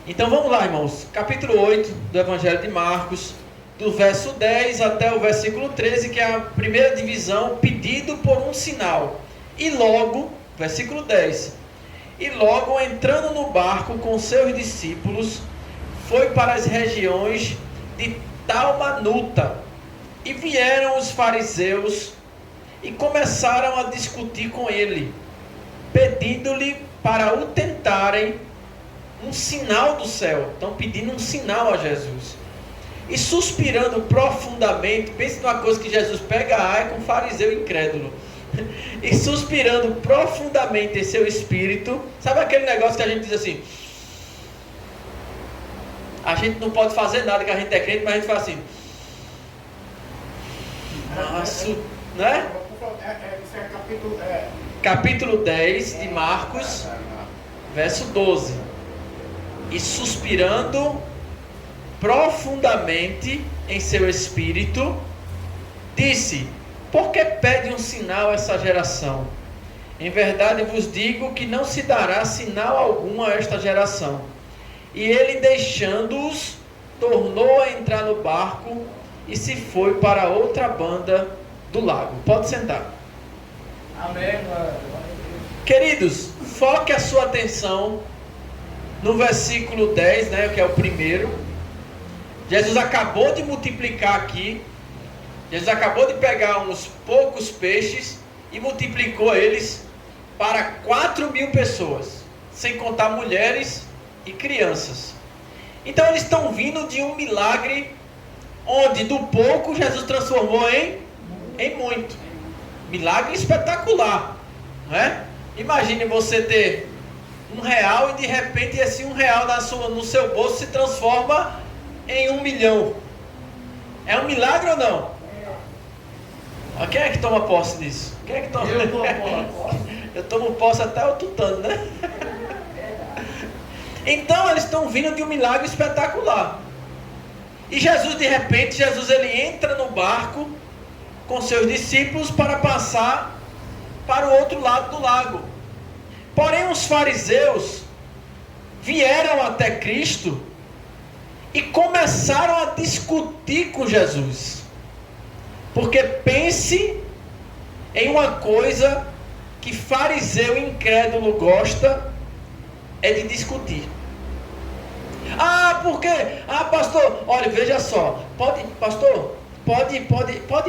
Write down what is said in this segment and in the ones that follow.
Então vamos lá, irmãos. Capítulo 8 do Evangelho de Marcos, do verso 10 até o versículo 13, que é a primeira divisão, pedido por um sinal. E logo, versículo 10, e logo entrando no barco com seus discípulos, foi para as regiões de Dalmanuta. E vieram os fariseus e começaram a discutir com ele, pedindo-lhe para o tentarem um sinal do céu. Estão pedindo um sinal a Jesus. E suspirando profundamente, pense numa coisa que Jesus pega a ar com um fariseu incrédulo. E suspirando profundamente em seu espírito, sabe aquele negócio que a gente diz assim, a gente não pode fazer nada que a gente é crente, mas a gente faz assim, nossa, né? Isso é Capítulo 10 de Marcos, verso 12. E suspirando profundamente em seu espírito, disse: por que pede um sinal essa geração? Em verdade vos digo que não se dará sinal algum a esta geração. E ele, deixando-os, tornou a entrar no barco e se foi para outra banda do lago. Pode sentar. Amém. Queridos, foque a sua atenção no versículo 10, né, que é o primeiro. Jesus acabou de multiplicar aqui. Jesus acabou de pegar uns poucos peixes e multiplicou eles para 4.000 pessoas, sem contar mulheres e crianças. Então eles estão vindo de um milagre onde do pouco Jesus transformou em muito. Milagre espetacular, não é? Imagine você ter R$1 e de repente esse R$1 no seu bolso se transforma em 1 milhão. É um milagre ou não? Quem é que toma posse disso? Quem é que toma? Eu tomo posse. Eu tomo posse até o tutano, né? Então eles estão vindo de um milagre espetacular. E Jesus, de repente, ele entra no barco com seus discípulos para passar para o outro lado do lago. Porém, os fariseus vieram até Cristo e começaram a discutir com Jesus. Porque pense em uma coisa que fariseu incrédulo gosta, é de discutir. Por quê? Pastor, olha, veja só, pode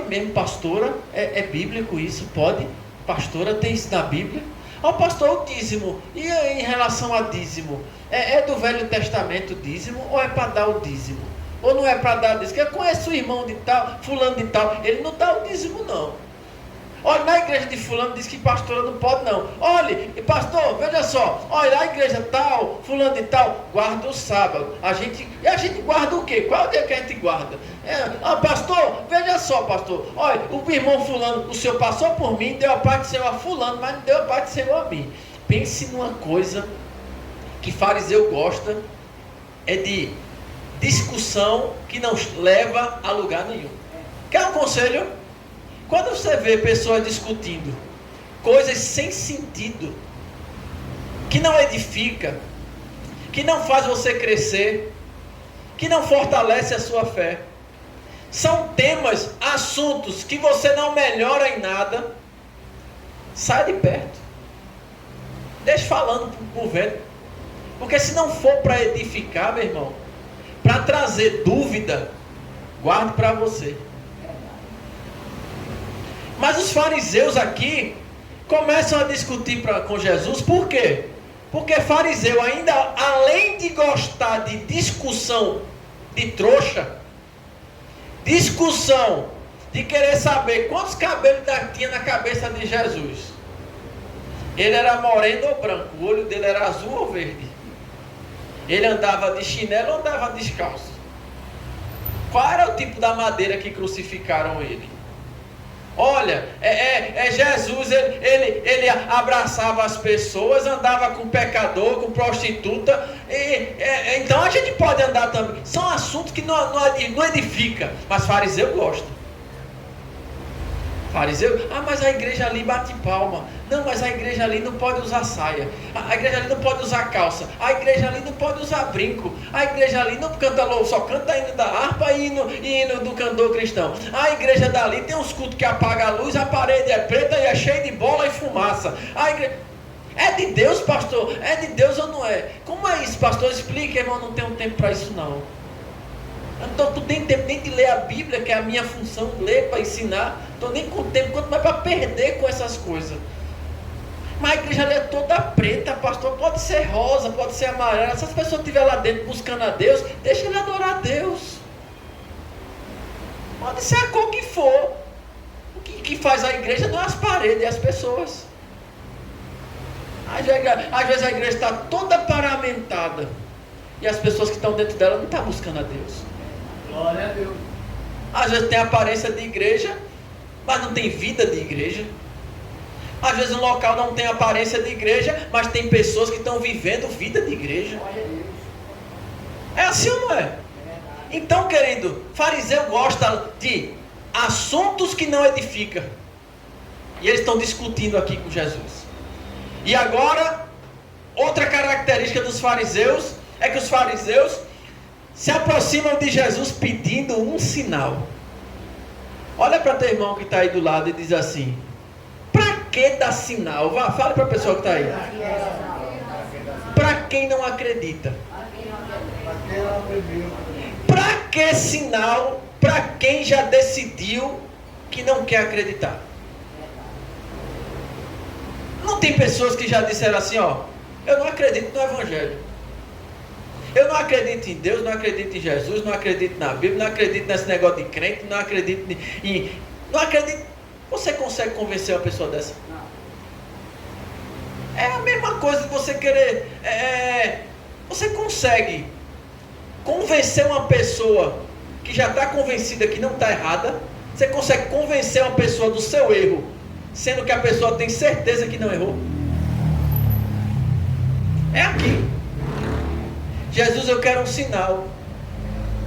mesmo, pastora, é bíblico isso, pode, pastora, tem isso na Bíblia. Pastor, o dízimo, e em relação a dízimo, é do Velho Testamento o dízimo, ou é para dar o dízimo? Ou não é para dar o dízimo? Eu conheço o irmão de tal, fulano de tal, ele não dá o dízimo não. Olha, na igreja de fulano diz que pastora não pode não. Olha, pastor, veja só, olha, a igreja tal, fulano de tal, guarda o sábado. A gente guarda o quê? Qual dia que a gente guarda? Pastor, veja só, pastor, olha, o irmão fulano, o senhor passou por mim, deu a parte do senhor a fulano, mas não deu a parte do senhor a mim. Pense numa coisa que fariseu gosta, é de discussão que não leva a lugar nenhum. Quer um conselho? Quando você vê pessoas discutindo coisas sem sentido, que não edifica, que não faz você crescer, que não fortalece a sua fé, são temas, assuntos que você não melhora em nada, sai de perto. Deixa falando por vento. Porque se não for para edificar, meu irmão, para trazer dúvida, guarde para você. Mas os fariseus aqui começam a discutir com Jesus. Por quê? Porque fariseu, ainda além de gostar de discussão de trouxa, discussão de querer saber quantos cabelos tinha na cabeça de Jesus. Ele era moreno ou branco? O olho dele era azul ou verde? Ele andava de chinelo ou andava descalço? Qual era o tipo da madeira que crucificaram ele? Olha, Jesus, ele abraçava as pessoas, andava com pecador, com prostituta, então a gente pode andar também. São assuntos que não edifica, mas fariseu gosta. Fariseu, mas a igreja ali bate palma. Não, mas a igreja ali não pode usar saia. A igreja ali não pode usar calça. A igreja ali não pode usar brinco. A igreja ali não canta louvor, só canta hino da harpa e hino do cantor cristão. A igreja dali tem uns cultos que apaga a luz, a parede é preta e é cheia de bola e fumaça. A igreja... É de Deus, pastor? É de Deus ou não é? Como é isso, pastor? Explica, irmão, não tenho tempo para isso não. Então, tu tem tempo nem de ler a Bíblia, que é a minha função, ler para ensinar. Estou nem com tempo, quanto mais para perder com essas coisas. Mas a igreja ali é toda preta, pastor. Pode ser rosa, pode ser amarela. Se as pessoas estiverem lá dentro buscando a Deus, deixa ele adorar a Deus. Pode ser a cor que for. O que faz a igreja não é as paredes, é as pessoas. Às vezes a igreja está toda paramentada e as pessoas que estão dentro dela não estão buscando a Deus. Glória a Deus. Às vezes tem aparência de igreja, mas não tem vida de igreja. Às vezes um local não tem aparência de igreja, mas tem pessoas que estão vivendo vida de igreja. É assim ou não é? Então, querido, fariseu gosta de assuntos que não edificam. E eles estão discutindo aqui com Jesus. E agora, outra característica dos fariseus é que os fariseus se aproximam de Jesus pedindo um sinal. Olha para teu irmão que está aí do lado e diz assim: para que dar sinal? Vá, fale para a pessoa que está aí. Para quem não acredita? Para que sinal? Para quem já decidiu que não quer acreditar? Não tem pessoas que já disseram assim, eu não acredito no Evangelho. Eu não acredito em Deus, não acredito em Jesus, não acredito na Bíblia, não acredito nesse negócio de crente, não acredito em... Não acredito... Você consegue convencer uma pessoa dessa? Não. É a mesma coisa que você querer... Você consegue convencer uma pessoa que já está convencida que não está errada? Você consegue convencer uma pessoa do seu erro, sendo que a pessoa tem certeza que não errou? É aqui. Jesus, eu quero um sinal.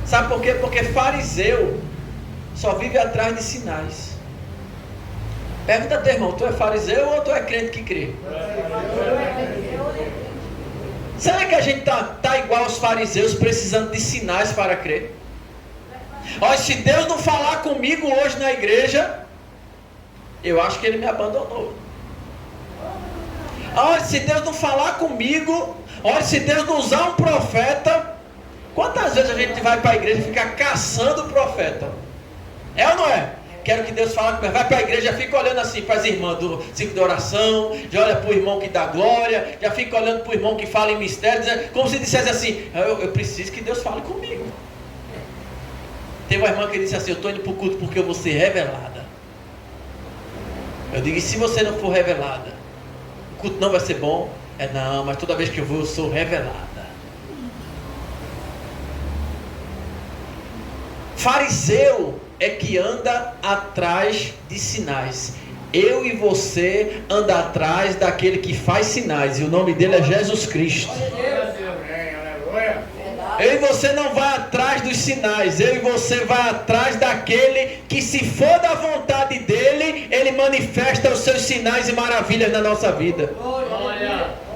Sabe por quê? Porque fariseu só vive atrás de sinais. Pergunta a teu irmão, tu é fariseu ou tu é crente que crê? Será que a gente tá igual aos fariseus, precisando de sinais para crer? Olha, se Deus não falar comigo hoje na igreja, eu acho que Ele me abandonou. Olha, se Deus não falar comigo, olha, se Deus não usar um profeta, quantas vezes a gente vai para a igreja e fica caçando o profeta? É ou não é? Quero que Deus fale comigo. Vai para a igreja, já fica olhando assim para as irmãs do ciclo de oração, já olha para o irmão que dá glória, já fica olhando para o irmão que fala em mistério, como se dissesse assim, eu preciso que Deus fale comigo. Tem uma irmã que disse assim, eu estou indo para o culto porque eu vou ser revelada. Eu digo, e se você não for revelada? O culto não vai ser bom? Não, mas toda vez que eu vou, eu sou revelada. Fariseu é que anda atrás de sinais. Eu e você anda atrás daquele que faz sinais. E o nome dele é Jesus Cristo. Eu e você não vai atrás dos sinais. Eu e você vai atrás daquele que, se for da vontade dele, ele manifesta os seus sinais e maravilhas na nossa vida.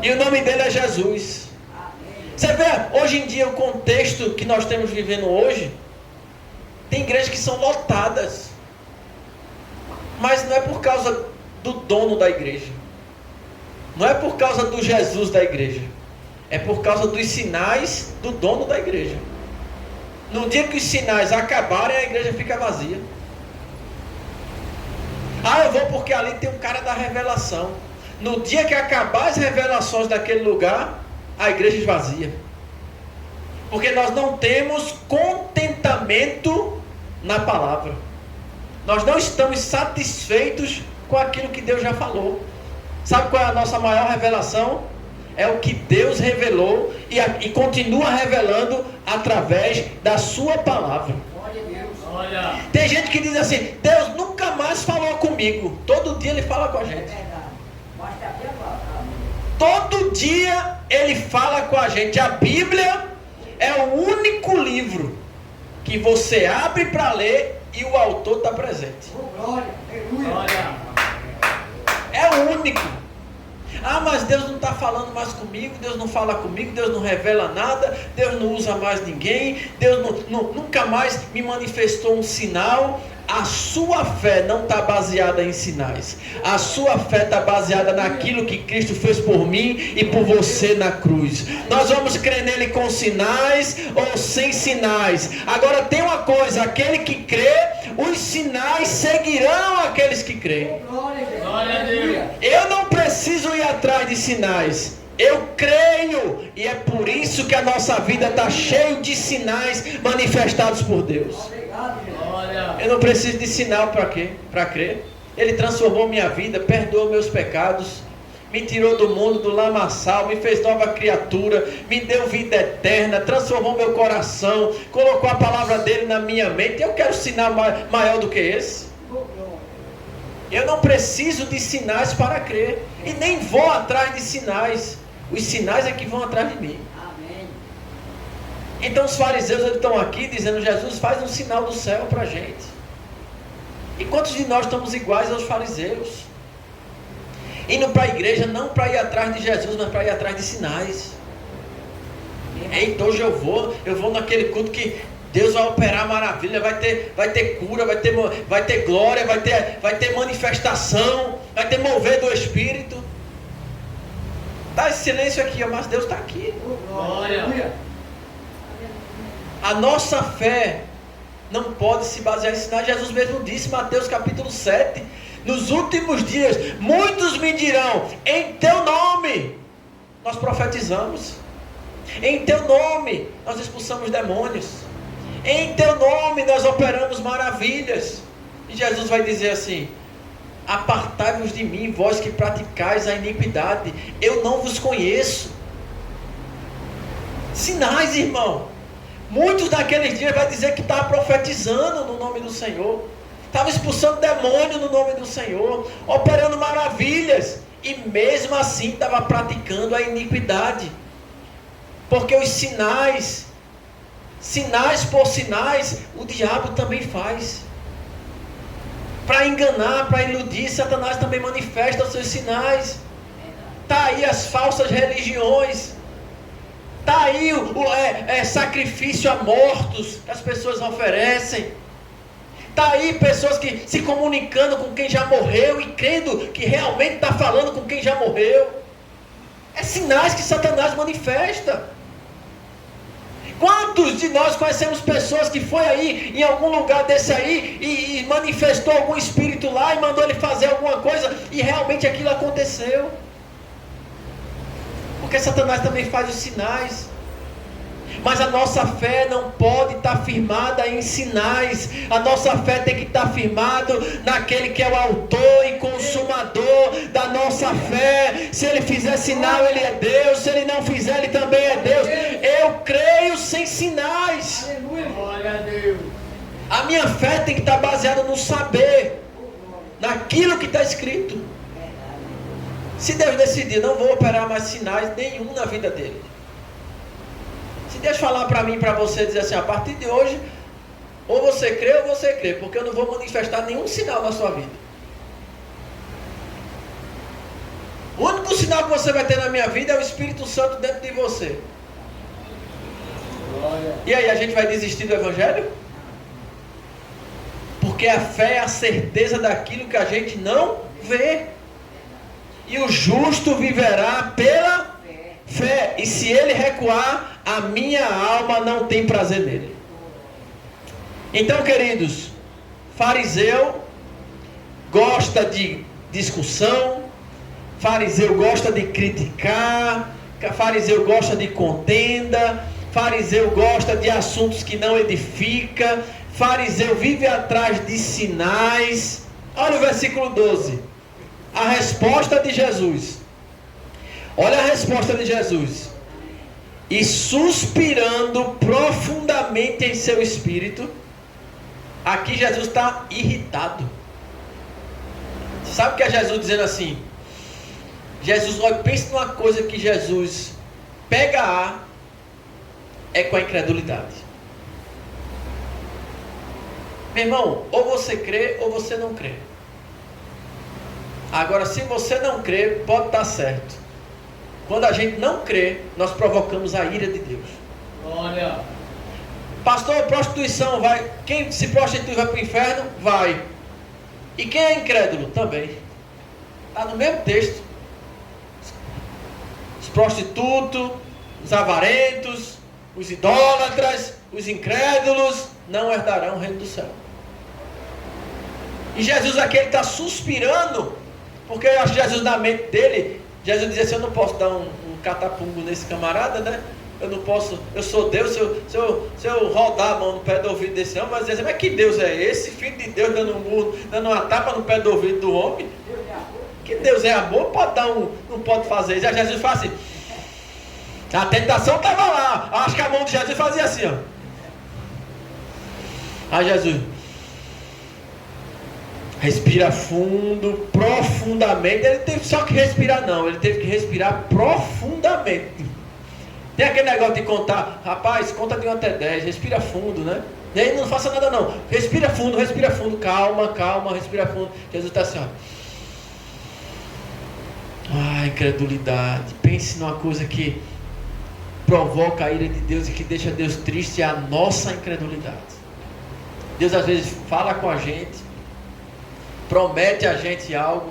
E o nome dele é Jesus. Você vê, hoje em dia, o contexto que nós estamos vivendo hoje, tem igrejas que são lotadas. Mas não é por causa do dono da igreja. Não é por causa do Jesus da igreja. É por causa dos sinais do dono da igreja. No dia que os sinais acabarem, a igreja fica vazia. Eu vou porque ali tem um cara da revelação. No dia que acabar as revelações daquele lugar, a igreja esvazia. Porque nós não temos contentamento na palavra. Nós não estamos satisfeitos com aquilo que Deus já falou. Sabe qual é a nossa maior revelação? É o que Deus revelou e continua revelando através da sua palavra. Tem gente que diz assim, Deus nunca mais falou comigo. Todo dia Ele fala com a gente. Todo dia Ele fala com a gente. A Bíblia é o único livro que você abre para ler e o autor está presente. Glória, aleluia. É o único. Ah, mas Deus não está falando mais comigo, Deus não fala comigo, Deus não revela nada, Deus não usa mais ninguém, Deus nunca mais me manifestou um sinal. A sua fé não está baseada em sinais. A sua fé está baseada naquilo que Cristo fez por mim e por você na cruz. Nós vamos crer nele com sinais ou sem sinais. Agora tem uma coisa, aquele que crê, os sinais seguirão aqueles que creem. Glória a Deus. Eu não preciso ir atrás de sinais. Eu creio, e é por isso que a nossa vida está cheia de sinais manifestados por Deus. Eu não preciso de sinal para quê? Para crer. Ele transformou minha vida, perdoou meus pecados, me tirou do mundo, do lamaçal, me fez nova criatura, me deu vida eterna, transformou meu coração, colocou a palavra dele na minha mente. Eu quero sinal maior do que esse. Eu não preciso de sinais para crer, e nem vou atrás de sinais. Os sinais é que vão atrás de mim. Amém. Então os fariseus estão aqui dizendo: Jesus, faz um sinal do céu para a gente. E quantos de nós estamos iguais aos fariseus? Indo para a igreja não para ir atrás de Jesus, mas para ir atrás de sinais. Eita, hoje eu vou naquele culto que Deus vai operar maravilha, vai ter cura, vai ter glória, vai ter manifestação, vai ter mover do Espírito. Está esse silêncio aqui, mas Deus está aqui. Glória. A nossa fé não pode se basear em sinais. Jesus mesmo disse, Mateus capítulo 7, nos últimos dias, muitos me dirão, em teu nome, nós profetizamos. Em teu nome, nós expulsamos demônios. Em teu nome, nós operamos maravilhas. E Jesus vai dizer assim: apartai-vos de mim, vós que praticais a iniquidade, eu não vos conheço. Sinais, irmão. Muitos daqueles dias vai dizer que estava profetizando no nome do Senhor, estava expulsando demônio no nome do Senhor, operando maravilhas, e mesmo assim estava praticando a iniquidade. Porque os sinais por sinais, o diabo também faz. Para enganar, para iludir, Satanás também manifesta os seus sinais. Está aí as falsas religiões. Está aí o sacrifício a mortos que as pessoas oferecem. Está aí pessoas que se comunicando com quem já morreu e crendo que realmente está falando com quem já morreu. É sinais que Satanás manifesta. Quantos de nós conhecemos pessoas que foi aí em algum lugar desse aí e manifestou algum espírito lá e mandou ele fazer alguma coisa e realmente aquilo aconteceu? Porque Satanás também faz os sinais. Mas a nossa fé não pode estar firmada em sinais. A nossa fé tem que estar firmada naquele que é o autor e consumador da nossa fé. Se ele fizer sinal, ele é Deus. Se ele não fizer, ele também é Deus. Eu creio sem sinais. Aleluia. Glória a Deus. A minha fé tem que estar baseada no saber, naquilo que está escrito. Se Deus decidir, não vou operar mais sinais nenhum na vida dele. Se Deus falar para mim, para você, dizer assim: a partir de hoje, ou você crê ou você crê, porque eu não vou manifestar nenhum sinal na sua vida. O único sinal que você vai ter na minha vida é o Espírito Santo dentro de você. E aí, a gente vai desistir do Evangelho? Porque a fé é a certeza daquilo que a gente não vê. E o justo viverá pela fé. E se ele recuar, a minha alma não tem prazer nele. Então, queridos, fariseu gosta de discussão, fariseu gosta de criticar, fariseu gosta de contenda, fariseu gosta de assuntos que não edificam, fariseu vive atrás de sinais. Olha o versículo 12, a resposta de Jesus. Olha a resposta de Jesus: e suspirando profundamente em seu espírito. Aqui Jesus está irritado. Sabe o que é Jesus dizendo assim? Jesus, olha, pense numa coisa que Jesus pega é com a incredulidade. Meu irmão, ou você crê ou você não crê. Agora, se você não crê, pode estar certo. Quando a gente não crê, nós provocamos a ira de Deus. Glória. Pastor, prostituição vai. Quem se prostitui vai para o inferno? Vai. E quem é incrédulo? Também. Está no mesmo texto. Os prostitutos, os avarentos, os idólatras, os incrédulos não herdarão o reino do céu. E Jesus aqui está suspirando, porque eu acho que Jesus, na mente dele, Jesus dizia assim: eu não posso dar um catapungo nesse camarada, né? Eu não posso, eu sou Deus, se eu rodar a mão no pé do ouvido desse homem, vai dizer assim: mas que Deus é esse? Filho de Deus dando um murro, dando uma tapa no pé do ouvido do homem? Que Deus é amor? Pode dar não pode fazer isso. Aí Jesus faz assim. A tentação estava lá. Acho que a mão de Jesus fazia assim, ó. Aí Jesus respira fundo, profundamente. Ele teve só que respirar, não. Ele teve que respirar profundamente. Tem aquele negócio de contar. Rapaz, conta de 1 até 10. Respira fundo, né? E aí não faça nada, não. Respira fundo. Calma, calma, respira fundo. Jesus está assim, ó. Ah, incredulidade. Pense numa coisa que provoca a ira de Deus e que deixa Deus triste, é a nossa incredulidade. Deus às vezes fala com a gente, promete a gente algo,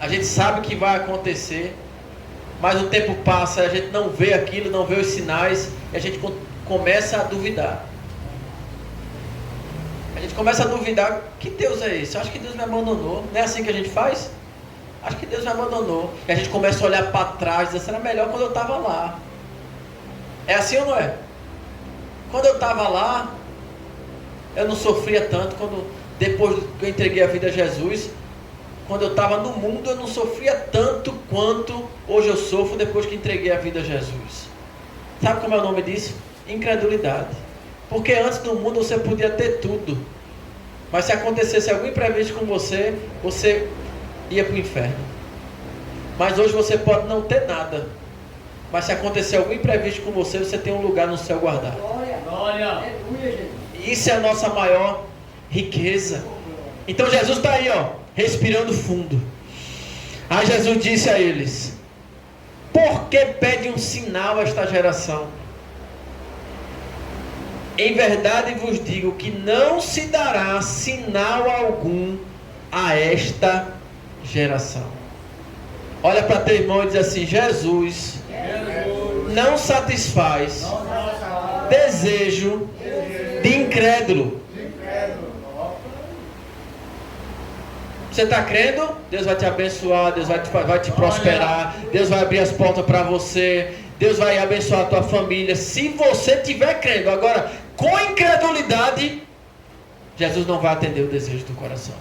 a gente sabe que vai acontecer, mas o tempo passa, a gente não vê aquilo, não vê os sinais, e a gente começa a duvidar. A gente começa a duvidar: que Deus é esse? Eu acho que Deus me abandonou. Não é assim que a gente faz? Acho que Deus me abandonou. E a gente começa a olhar para trás e dizer: será melhor quando eu estava lá. É assim ou não é? Quando eu estava lá, eu não sofria tanto. Depois que eu entreguei a vida a Jesus, quando eu estava no mundo, eu não sofria tanto quanto hoje eu sofro depois que entreguei a vida a Jesus. Sabe como é o nome disso? Incredulidade. Porque antes do mundo você podia ter tudo, mas se acontecesse algum imprevisto com você, você ia para o inferno. Mas hoje você pode não ter nada, mas se acontecer algum imprevisto com você, você tem um lugar no céu guardado. Glória. Isso é a nossa maior riqueza. Então Jesus está aí, ó, respirando fundo. Aí Jesus disse a eles: por que pede um sinal a esta geração? Em verdade vos digo que não se dará sinal algum a esta geração. Olha para teu irmão e diz assim: Jesus não satisfaz desejo de incrédulo. Você está crendo? Deus vai te abençoar, Deus vai te prosperar, Deus vai abrir as portas para você, Deus vai abençoar a tua família, se você estiver crendo. Agora, com incredulidade, Jesus não vai atender o desejo do coração.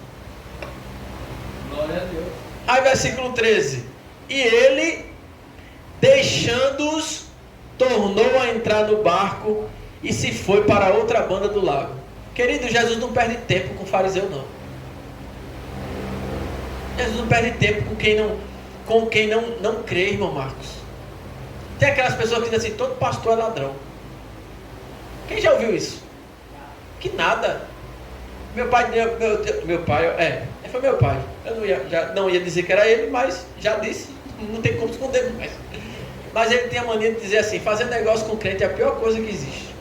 Glória a Deus. Aí versículo 13: e ele, deixando-os, tornou a entrar no barco e se foi para outra banda do lago. Querido, Jesus não perde tempo com fariseu, não. Jesus não perde tempo com quem não crê, irmão Marcos. Tem aquelas pessoas que dizem assim: todo pastor é ladrão. Quem já ouviu isso? Que nada. Meu pai, foi meu pai. Eu não ia dizer que era ele, mas já disse, não tem como esconder mais. Mas ele tem a mania de dizer assim: fazer negócio com crente é a pior coisa que existe.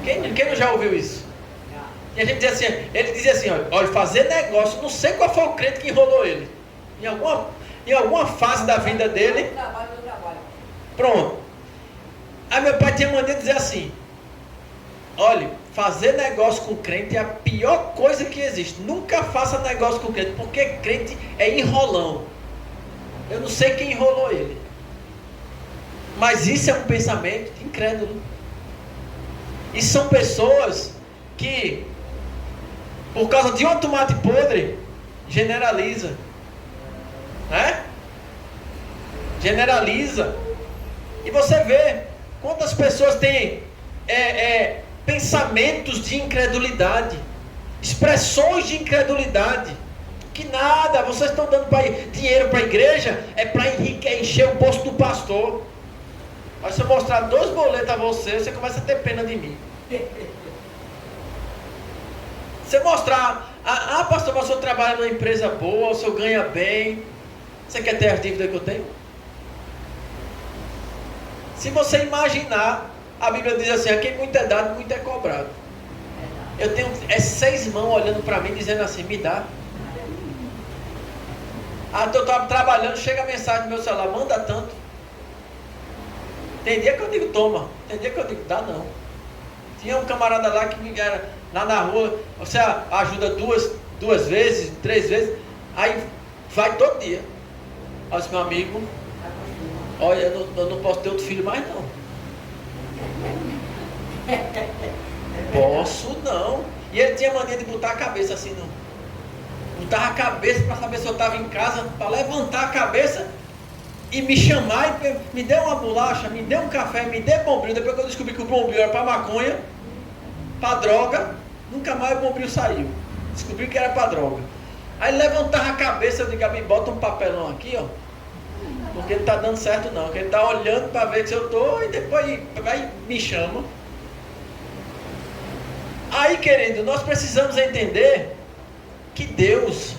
Quem não já ouviu isso? E a gente diz assim, ele dizia assim: olha, fazer negócio, não sei qual foi o crente que enrolou ele. Em alguma fase da vida dele. Pronto. Aí meu pai tinha a mania de dizer assim: olha, fazer negócio com crente é a pior coisa que existe. Nunca faça negócio com crente, porque crente é enrolão. Eu não sei quem enrolou ele, mas isso é um pensamento incrédulo. E são pessoas que, por causa de um tomate podre, generaliza, né? Generaliza. E você vê quantas pessoas têm pensamentos de incredulidade, expressões de incredulidade. Que nada, vocês estão dando dinheiro para a igreja, é para encher o bolso do pastor. Mas se eu mostrar 2 boletos a você, você começa a ter pena de mim. Você mostrar, pastor, mas o senhor trabalha numa empresa boa, o senhor ganha bem. Você quer ter as dívidas que eu tenho? Se você imaginar, a Bíblia diz assim, a quem muito é dado, muito é cobrado. Eu tenho 6 mãos olhando para mim, dizendo assim, me dá. Eu estava trabalhando, chega a mensagem no meu celular, manda tanto. Tem dia que eu digo, toma. Tem dia que eu digo, dá não. Tinha um camarada lá que me era lá na rua, você ajuda duas vezes, 3 vezes, aí vai todo dia. Olha, meu amigo, olha, eu não posso ter outro filho mais não. Posso não. E ele tinha mania de botar a cabeça assim, não. Botava a cabeça para saber se eu estava em casa, para levantar a cabeça e me chamar e me dê uma bolacha, me dê um café, me dê bombril. Depois que eu descobri que o bombril era para maconha, para droga, nunca mais o bombril saiu. Descobri que era para droga. Aí levantava a cabeça, eu digo, me bota um papelão aqui, ó. Porque não está dando certo não, porque ele está olhando para ver se eu estou e depois vai me chama. Aí, querido, nós precisamos entender que Deus,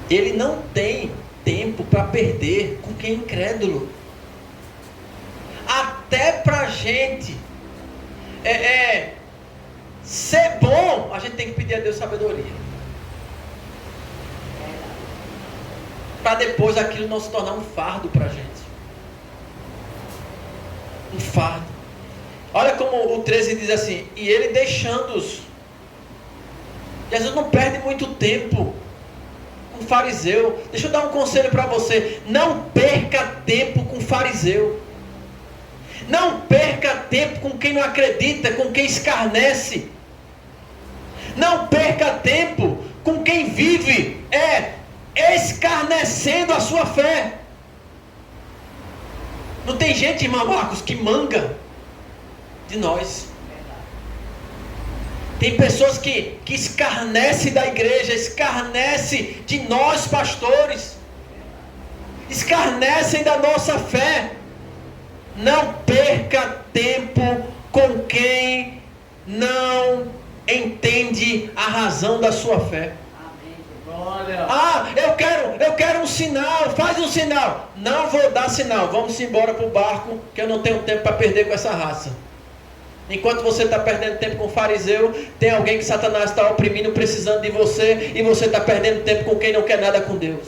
Ele não tem tempo para perder com quem é incrédulo. Até para a gente ser bom, a gente tem que pedir a Deus sabedoria. Para depois aquilo não se tornar um fardo para a gente. Um fardo. Olha como o 13 diz assim, e ele deixando-os. Jesus não perde muito tempo com fariseu. Deixa eu dar um conselho para você. Não perca tempo com fariseu. Não perca tempo com quem não acredita, com quem escarnece. Não perca tempo com quem vive escarnecendo a sua fé. Não tem gente, irmão Marcos, que manga de nós. Tem pessoas que escarnecem da igreja, escarnecem de nós pastores, escarnecem da nossa fé. Não perca tempo com quem não entende a razão da sua fé. Eu quero um sinal, faz um sinal. Não vou dar sinal, vamos embora para o barco, que eu não tenho tempo para perder com essa raça. Enquanto você está perdendo tempo com o fariseu, tem alguém que Satanás está oprimindo, precisando de você, e você está perdendo tempo com quem não quer nada com Deus.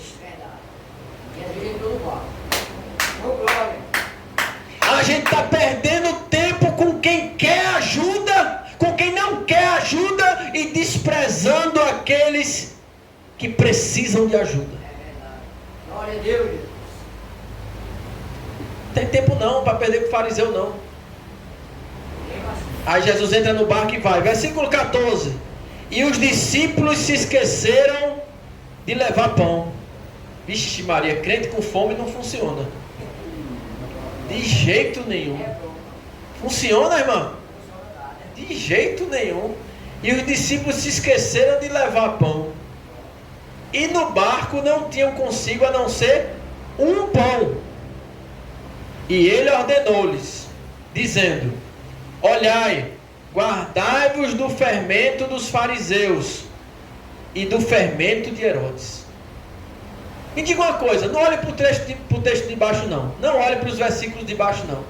A gente está perdendo tempo com quem quer ajuda, com quem não quer ajuda, e desprezando aqueles que precisam de ajuda. Glória a Deus. Tem tempo não para perder com o fariseu não. Aí Jesus entra no barco e vai. Versículo 14. E os discípulos se esqueceram de levar pão. Vixe Maria, crente com fome não funciona. De jeito nenhum. Funciona, irmão? De jeito nenhum. E os discípulos se esqueceram de levar pão. E no barco não tinham consigo a não ser um pão. E ele ordenou-lhes, dizendo: olhai, guardai-vos do fermento dos fariseus e do fermento de Herodes. Me diga uma coisa, não olhe para o texto de baixo não. Não olhe para os versículos de baixo não.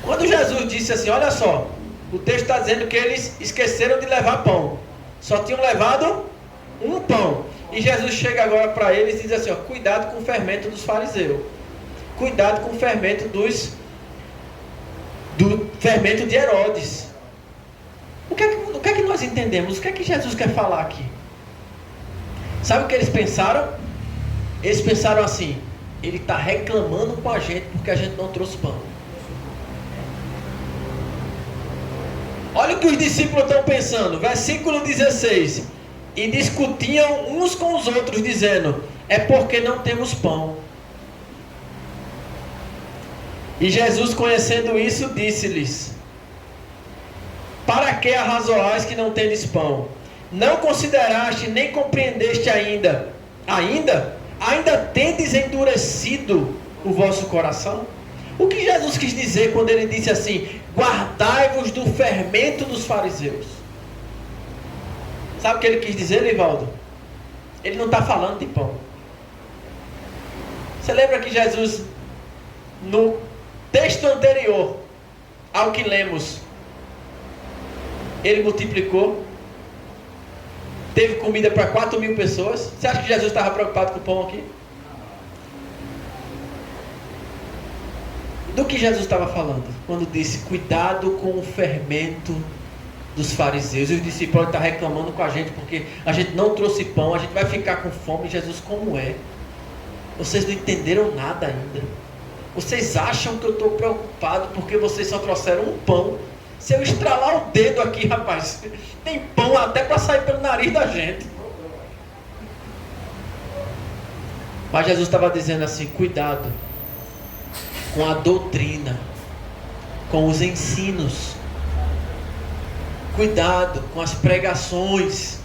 Quando Jesus disse assim, olha só, o texto está dizendo que eles esqueceram de levar pão. Só tinham levado um pão. E Jesus chega agora para eles e diz assim, ó, cuidado com o fermento dos fariseus. Cuidado com o fermento do fermento de Herodes. O que é que nós entendemos? O que é que Jesus quer falar aqui? Sabe o que eles pensaram? Eles pensaram assim, ele está reclamando com a gente porque a gente não trouxe pão. Olha o que os discípulos estão pensando. Versículo 16. E discutiam uns com os outros, dizendo, é porque não temos pão. E Jesus, conhecendo isso, disse-lhes, para que arrazoais que não tendes pão? Não consideraste, nem compreendeste ainda? Ainda tendes endurecido o vosso coração? O que Jesus quis dizer quando ele disse assim, guardai-vos do fermento dos fariseus? Sabe o que ele quis dizer, Livaldo? Ele não está falando de pão. Você lembra que Jesus, no texto anterior ao que lemos, ele multiplicou, teve comida para 4.000 pessoas. Você acha que Jesus estava preocupado com o pão aqui? Do que Jesus estava falando quando disse: cuidado com o fermento dos fariseus? E os discípulos estão reclamando com a gente porque a gente não trouxe pão, a gente vai ficar com fome. Jesus, como é? Vocês não entenderam nada ainda. Vocês acham que eu estou preocupado porque vocês só trouxeram um pão? Se eu estralar o dedo aqui, rapaz, tem pão até para sair pelo nariz da gente. Mas Jesus estava dizendo assim: cuidado com a doutrina, com os ensinos, cuidado com as pregações,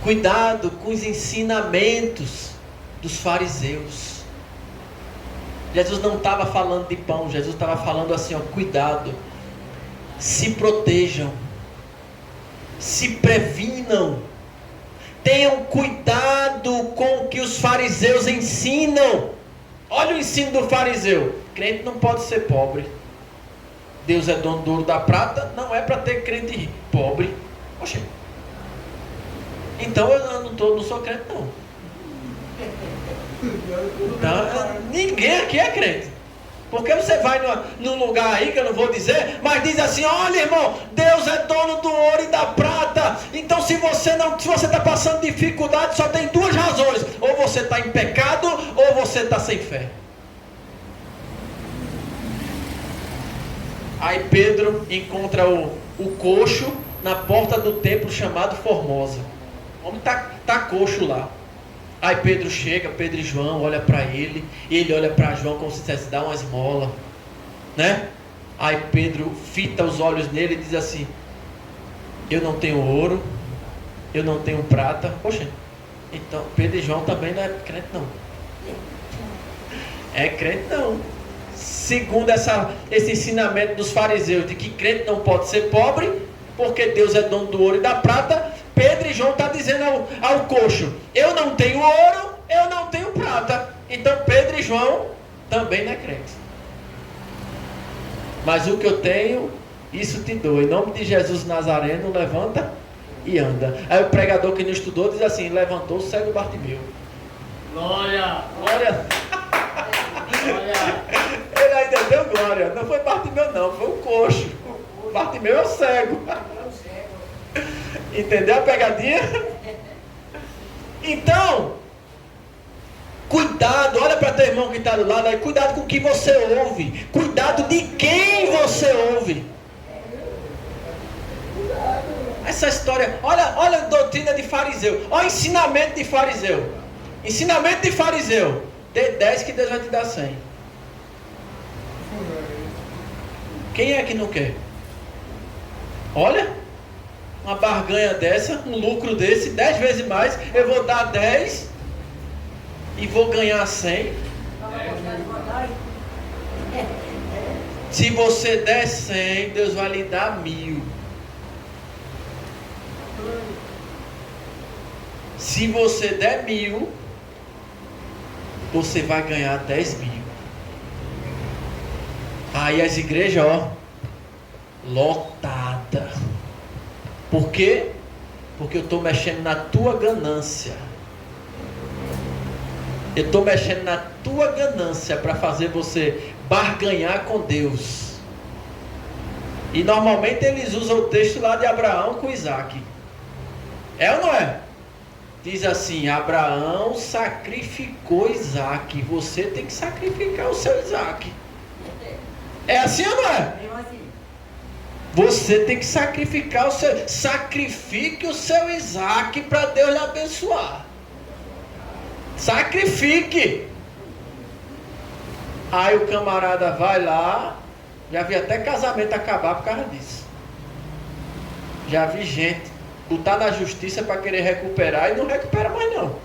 cuidado com os ensinamentos dos fariseus. Jesus não estava falando de pão, Jesus estava falando assim, ó, cuidado, se protejam, se previnam, tenham cuidado com o que os fariseus ensinam. Olha o ensino do fariseu: crente não pode ser pobre. Deus é dono do ouro e da prata, não é para ter crente rico, pobre. Oxe, então eu não sou crente não. Então, ninguém aqui é crente. Porque você vai num lugar aí que eu não vou dizer, mas diz assim: olha, irmão, Deus é dono do ouro e da prata. Então se você está passando dificuldade, só tem duas razões: ou você está em pecado, ou você está sem fé. Aí Pedro encontra o coxo na porta do templo chamado Formosa. O homem está coxo lá. Aí Pedro chega, Pedro e João olha para ele, e ele olha para João como se dissesse: dá uma esmola, né? Aí Pedro fita os olhos nele e diz assim: eu não tenho ouro, eu não tenho prata. Poxa, então Pedro e João também não é crente não. É crente não. Segundo esse ensinamento dos fariseus de que crente não pode ser pobre, porque Deus é dono do ouro e da prata, Pedro e João estão dizendo ao coxo: eu não tenho ouro, eu não tenho prata. Então Pedro e João também não é crente. Mas o que eu tenho, isso te dou. Em nome de Jesus Nazareno, levanta e anda. Aí o pregador que não estudou diz assim: levantou o cego Bartimeu. Glória! Glória! Glória! Ele ainda deu glória. Não foi Bartimeu não, foi o coxo. Bartimeu é o cego. Entendeu a pegadinha? Então, cuidado, olha para teu irmão que está do lado aí, cuidado com o que você ouve, cuidado de quem você ouve. Essa história, olha a doutrina de fariseu, olha o ensinamento de fariseu. Ensinamento de fariseu: dê 10 que Deus vai te dar 100. Quem é que não quer? Olha, uma barganha dessa, um lucro desse, 10 vezes mais, eu vou dar 10 e vou ganhar 100. Se você der 100, Deus vai lhe dar 1.000. Se você der 1.000, você vai ganhar 10.000. Aí as igrejas, ó, lotada. Por quê? Porque eu estou mexendo na tua ganância. Eu estou mexendo na tua ganância para fazer você barganhar com Deus. E normalmente eles usam o texto lá de Abraão com Isaac. É ou não é? Diz assim: Abraão sacrificou Isaac. Você tem que sacrificar o seu Isaac. É assim ou não é? Você tem que sacrificar o seu. Sacrifique o seu Isaac para Deus lhe abençoar. Sacrifique. Aí o camarada vai lá. Já vi até casamento acabar por causa disso. Já vi gente lutar na justiça para querer recuperar e não recupera mais não.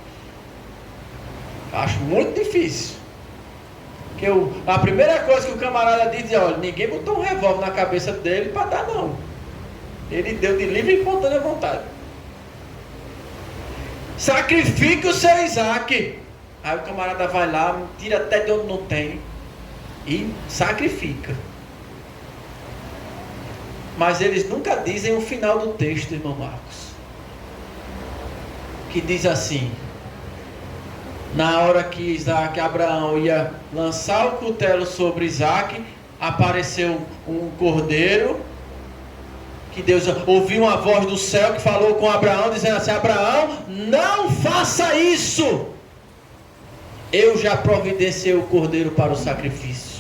Acho muito difícil. Porque a primeira coisa que o camarada diz é: olha, ninguém botou um revólver na cabeça dele para dar não. Ele deu de livre e espontânea vontade. Sacrifique o seu Isaac. Aí o camarada vai lá, tira até de onde não tem e sacrifica. Mas eles nunca dizem o final do texto, irmão Marcos, que diz assim: na hora que Abraão ia lançar o cutelo sobre Isaac, apareceu um cordeiro, que Deus ouviu uma voz do céu que falou com Abraão, dizendo assim: Abraão, não faça isso, eu já providenciei o cordeiro para o sacrifício.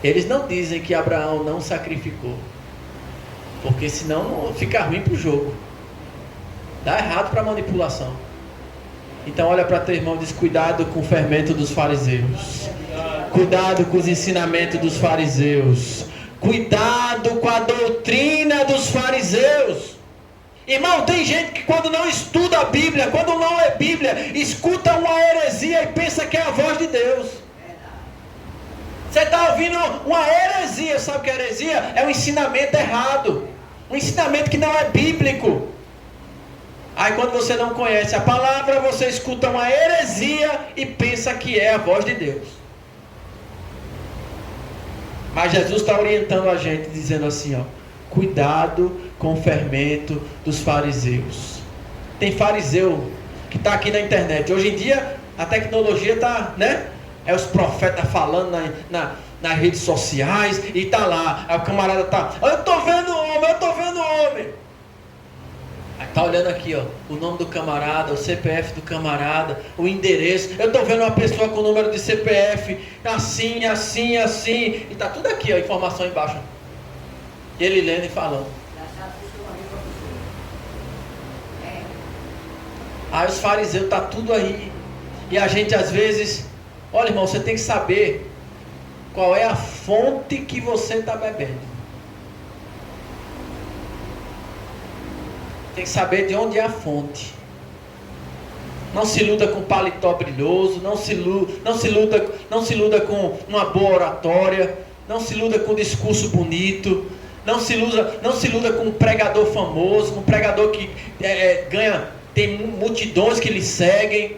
Eles não dizem que Abraão não sacrificou, porque senão fica ruim para o jogo, dá errado para a manipulação. Então olha para teu irmão e diz: cuidado com o fermento dos fariseus, cuidado com os ensinamentos dos fariseus, cuidado com a doutrina dos fariseus. Irmão, tem gente que quando não estuda a Bíblia, quando não lê Bíblia, escuta uma heresia e pensa que é a voz de Deus. Você está ouvindo uma heresia. Sabe o que é heresia? É um ensinamento errado, um ensinamento que não é bíblico. Aí quando você não conhece a palavra, você escuta uma heresia e pensa que é a voz de Deus. Mas Jesus está orientando a gente, dizendo assim, ó: cuidado com o fermento dos fariseus. Tem fariseu que está aqui na internet. Hoje em dia a tecnologia está, né? É os profetas falando nas redes sociais e está lá. Aí o camarada está: eu estou vendo homem, eu estou vendo homem. Aí está olhando aqui, ó, o nome do camarada, o CPF do camarada, o endereço. Eu estou vendo uma pessoa com o número de CPF, assim, assim, assim. E está tudo aqui, ó, informação embaixo. E ele lendo e falando. Aí os fariseus está tudo aí. E a gente às vezes... Olha, irmão, você tem que saber qual é a fonte que você está bebendo. Tem que saber de onde é a fonte. Não se iluda com paletó brilhoso, não se iluda com uma boa oratória, não se iluda com um discurso bonito, não se iluda com um pregador famoso, com um pregador que tem multidões que lhe seguem.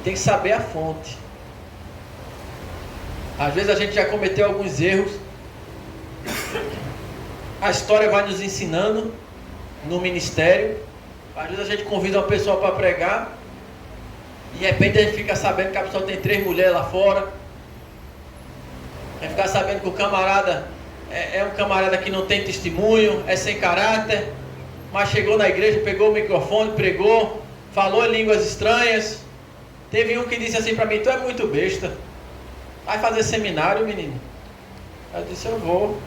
Tem que saber a fonte. Às vezes a gente já cometeu alguns erros. A história vai nos ensinando no ministério. Às vezes a gente convida uma pessoa para pregar, e de repente a gente fica sabendo que a pessoa tem 3 mulheres lá fora. A gente fica sabendo que o camarada é um camarada que não tem testemunho, é sem caráter, mas chegou na igreja, pegou o microfone, pregou, falou em línguas estranhas. Teve um que disse assim para mim: tu é muito besta, vai fazer seminário, menino? Eu disse: eu vou.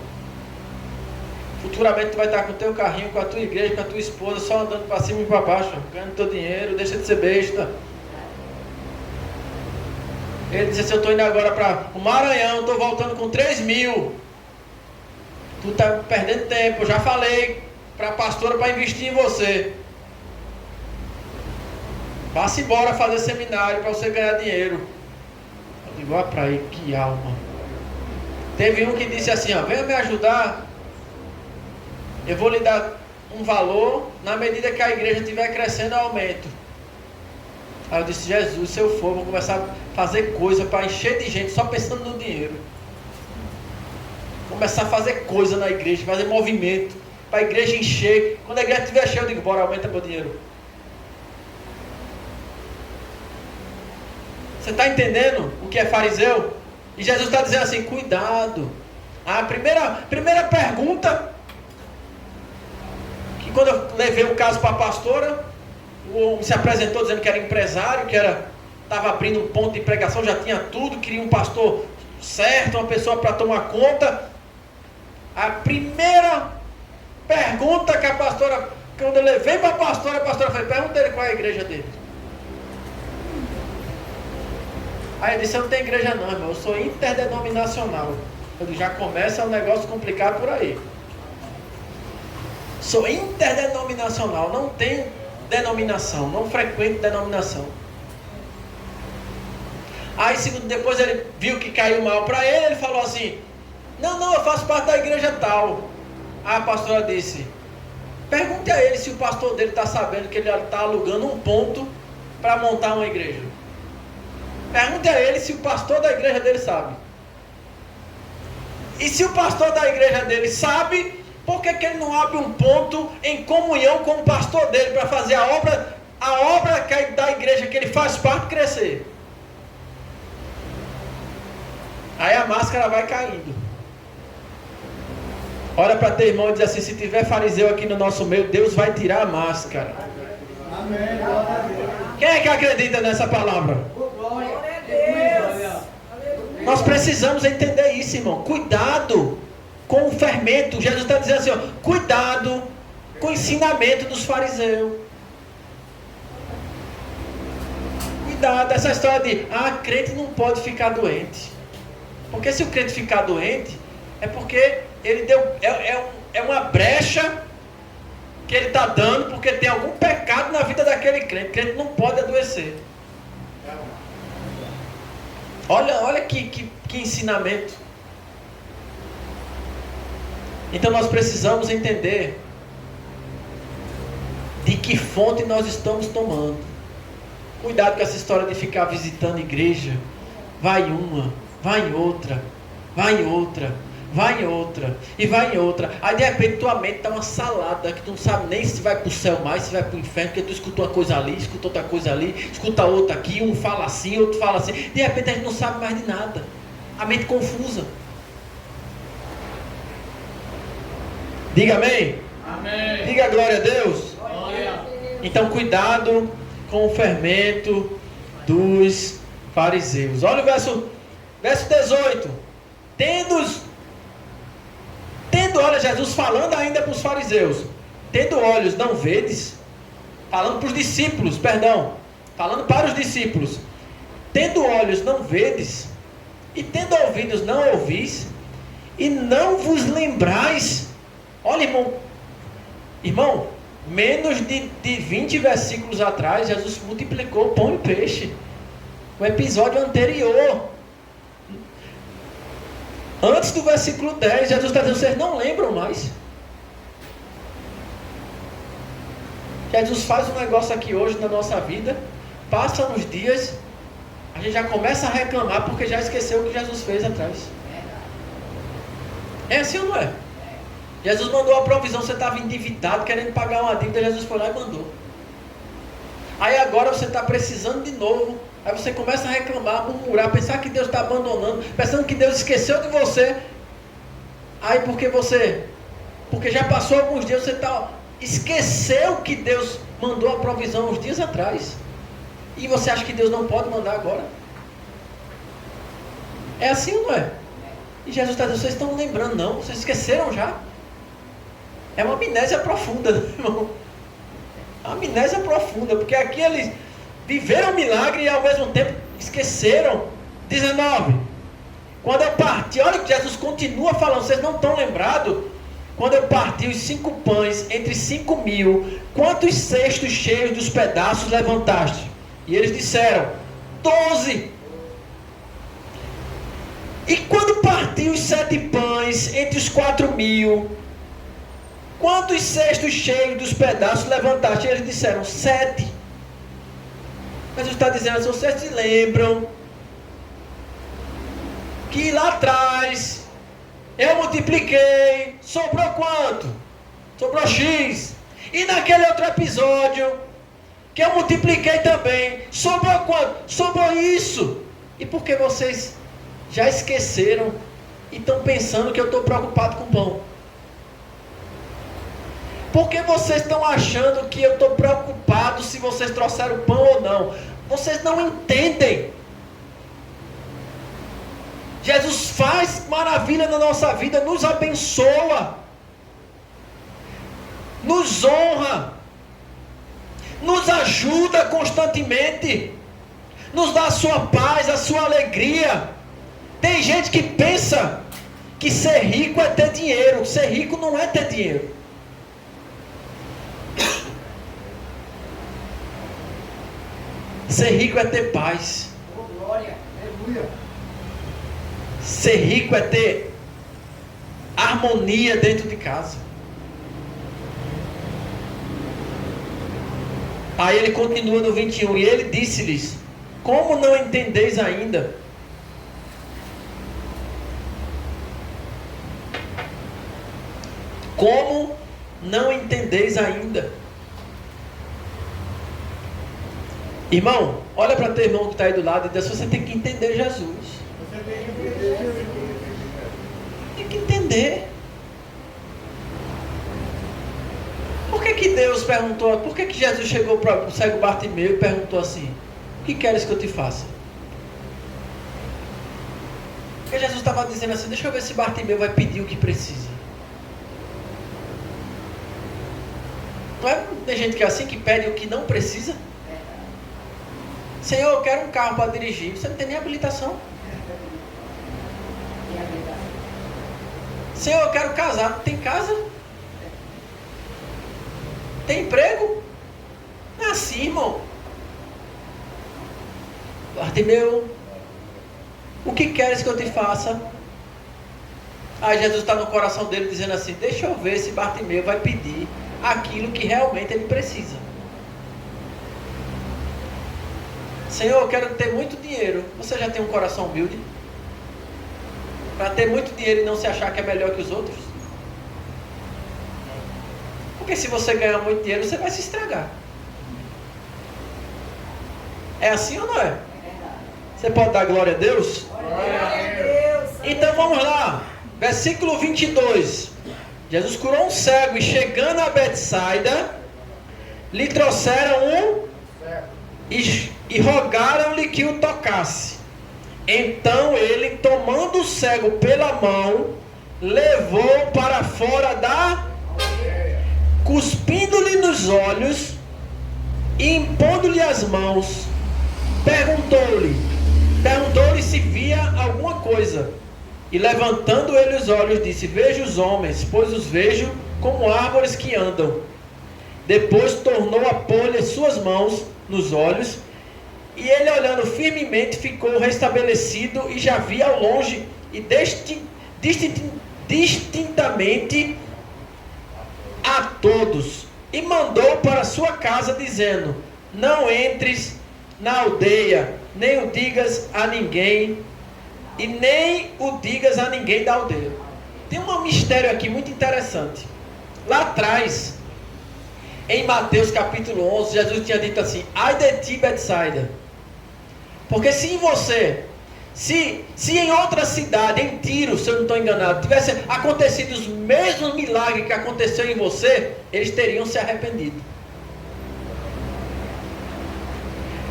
Futuramente tu vai estar com o teu carrinho, com a tua igreja, com a tua esposa, só andando para cima e para baixo, ganhando teu dinheiro, deixa de ser besta. Ele disse assim: eu estou indo agora para o Maranhão, estou voltando com 3.000. Tu está perdendo tempo, eu já falei para a pastora para investir em você. Vá-se embora fazer seminário para você ganhar dinheiro. Eu digo: ó, para aí, que alma. Teve um que disse assim: ó, venha me ajudar, eu vou lhe dar um valor, na medida que a igreja estiver crescendo, eu aumento. Aí eu disse: Jesus, se eu for, vou começar a fazer coisa para encher de gente só pensando no dinheiro. Começar a fazer coisa na igreja, fazer movimento para a igreja encher. Quando a igreja estiver cheia, eu digo: bora, aumenta meu dinheiro. Você está entendendo o que é fariseu? E Jesus está dizendo assim: cuidado. A primeira pergunta, que quando eu levei o caso para a pastora, o homem se apresentou dizendo que era empresário, que estava abrindo um ponto de pregação, já tinha tudo, queria um pastor certo, uma pessoa para tomar conta. A primeira pergunta que a pastora, quando eu levei para a pastora falou: pergunta ele qual é a igreja dele. Aí ele disse: eu não tenho igreja não, irmão, eu sou interdenominacional. Eu disse: já começa um negócio complicado por aí. Sou interdenominacional, não tenho denominação, não frequento denominação. Aí depois ele viu que caiu mal para ele falou assim: não, eu faço parte da igreja tal. Aí a pastora disse: Pergunte a ele se o pastor dele está sabendo que ele está alugando um ponto para montar uma igreja. Pergunte a ele se o pastor da igreja dele sabe. E se o pastor da igreja dele sabe, por que ele não abre um ponto em comunhão com o pastor dele para fazer a obra da igreja que ele faz parte crescer? Aí a máscara vai caindo. Olha para teu irmão e diz assim: se tiver fariseu aqui no nosso meio, Deus vai tirar a máscara. Amém. Quem é que acredita nessa palavra? Glória a Deus. Nós precisamos entender isso, irmão. Cuidado com o fermento. Jesus está dizendo assim, ó, cuidado com o ensinamento dos fariseus. Cuidado, essa história de crente não pode ficar doente. Porque se o crente ficar doente, é porque ele deu. É uma brecha que ele está dando, porque tem algum pecado na vida daquele crente. O crente não pode adoecer. Olha que ensinamento. Então nós precisamos entender de que fonte nós estamos tomando. Cuidado com essa história de ficar visitando igreja. Vai uma, vai em outra, vai em outra, vai em outra e vai em outra. Aí de repente tua mente está uma salada que tu não sabe nem se vai para o céu mais, se vai para o inferno, porque tu escutou uma coisa ali, escutou outra coisa ali, escuta outra aqui, um fala assim, outro fala assim. De repente a gente não sabe mais de nada. A mente confusa. Diga amém. Amém. Diga glória a Deus. Glória. Então cuidado com o fermento dos fariseus. Olha o verso 18. Olha Jesus falando ainda para os fariseus. Tendo olhos, não vedes? Falando para os discípulos, perdão. Falando para os discípulos. Tendo olhos, não vedes? E tendo ouvidos, não ouvis? E não vos lembrais? Olha, irmão, menos de 20 versículos atrás, Jesus multiplicou pão e peixe. O episódio anterior. Antes do versículo 10, Jesus está dizendo, vocês não lembram mais? Jesus faz um negócio aqui hoje na nossa vida, passa uns dias, a gente já começa a reclamar porque já esqueceu o que Jesus fez atrás. É assim ou não é? Jesus mandou a provisão, você estava endividado, querendo pagar uma dívida, Jesus foi lá e mandou. Aí agora você está precisando de novo. Aí você começa a reclamar, murmurar, pensar que Deus está abandonando, pensando que Deus esqueceu de você. Aí porque já passou alguns dias, você esqueceu que Deus mandou a provisão uns dias atrás. E você acha que Deus não pode mandar agora? É assim ou não é? E Jesus está dizendo, vocês estão lembrando não? Vocês esqueceram já? É uma amnésia profunda, irmão. Amnésia profunda, porque aqui eles viveram o milagre e ao mesmo tempo esqueceram. 19. Quando eu parti, olha que Jesus continua falando, vocês não estão lembrados? Quando eu parti os 5 pães entre 5.000, quantos cestos cheios dos pedaços levantaste? E eles disseram, 12. E quando parti os 7 pães entre os 4.000, quantos cestos cheios dos pedaços levantaste? E eles disseram, 7. Jesus está dizendo, se vocês se lembram que lá atrás eu multipliquei, sobrou quanto? Sobrou X. E naquele outro episódio que eu multipliquei também, sobrou quanto? Sobrou isso. E por que vocês já esqueceram e estão pensando que eu estou preocupado com pão? Por que vocês estão achando que eu estou preocupado se vocês trouxeram pão ou não? Vocês não entendem. Jesus faz maravilha na nossa vida, nos abençoa, nos honra, nos ajuda constantemente, nos dá a sua paz, a sua alegria. Tem gente que pensa que ser rico é ter dinheiro. Ser rico não é ter dinheiro. Ser rico é ter paz. Oh, glória. Aleluia. Ser rico é ter harmonia dentro de casa. Aí ele continua no 21, e ele disse-lhes: como não entendeis ainda? Como não entendeis ainda? Irmão, olha para teu irmão que está aí do lado e diz: você tem que entender Jesus. Tem que entender. Por que Deus perguntou, por que Jesus chegou para o cego Bartimeu e perguntou assim: o que queres que eu te faça? Porque Jesus estava dizendo assim: deixa eu ver se Bartimeu vai pedir o que precisa. Não é? Tem gente que é assim, que pede o que não precisa. Senhor, eu quero um carro para dirigir. Você não tem nem habilitação. Senhor, eu quero casar. Tem casa? Tem emprego? Não é assim, irmão. Bartimeu, o que queres que eu te faça? Aí Jesus está no coração dele dizendo assim: deixa eu ver se Bartimeu vai pedir aquilo que realmente ele precisa. Senhor, eu quero ter muito dinheiro. Você já tem um coração humilde? Para ter muito dinheiro e não se achar que é melhor que os outros? Porque se você ganhar muito dinheiro, você vai se estragar. É assim ou não é? Você pode dar glória a Deus? Glória a Deus. Então vamos lá. Versículo 22. Jesus curou um cego e chegando a Betsaida, lhe trouxeram e rogaram-lhe que o tocasse. Então ele, tomando o cego pela mão, levou para fora da... cuspindo-lhe nos olhos e impondo-lhe as mãos, perguntou-lhe se via alguma coisa. E levantando ele os olhos, disse: vejo os homens, pois os vejo como árvores que andam. Depois tornou a pôr-lhe suas mãos nos olhos, e ele, olhando firmemente, ficou restabelecido e já via ao longe e distintamente a todos, e mandou para sua casa, dizendo: não entres na aldeia, nem o digas a ninguém, e nem o digas a ninguém da aldeia. Tem um mistério aqui muito interessante. Lá atrás, em Mateus capítulo 11, Jesus tinha dito assim: ai de ti, Betsaida, porque se em você, se em outra cidade, em Tiro, se eu não estou enganado, tivesse acontecido os mesmos milagres que aconteceu em você, eles teriam se arrependido.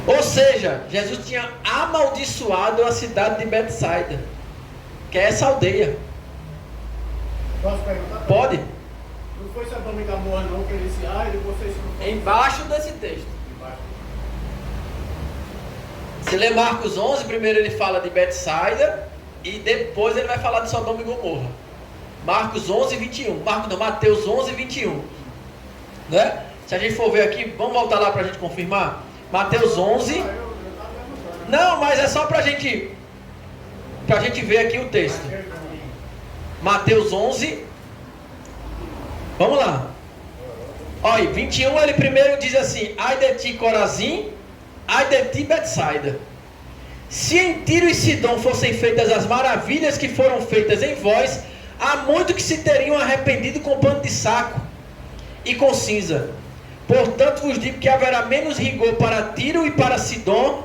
Ou seja, Jesus tinha amaldiçoado a cidade de Betsaida, que é essa aldeia. Posso perguntar? Pode? Não foi Sodoma e Gomorra não, que ele disse: ai de vocês que não foram... Embaixo desse texto. Embaixo. Se lê Marcos 11, primeiro ele fala de Betsaida, e depois ele vai falar de Sodoma e Gomorra. Marcos 11, 21. Mateus 11, 21. Né? Se a gente for ver aqui, vamos voltar lá para a gente confirmar. Mateus 11. Não, mas é só para a gente ver aqui o texto. Mateus 11. Vamos lá. Olha, 21 ele primeiro diz assim: ai de ti, Corazim, ai de ti, Betsaida. Se em Tiro e Sidom fossem feitas as maravilhas que foram feitas em vós, há muito que se teriam arrependido com pano de saco e com cinza. Portanto vos digo que haverá menos rigor para Tiro e para Sidom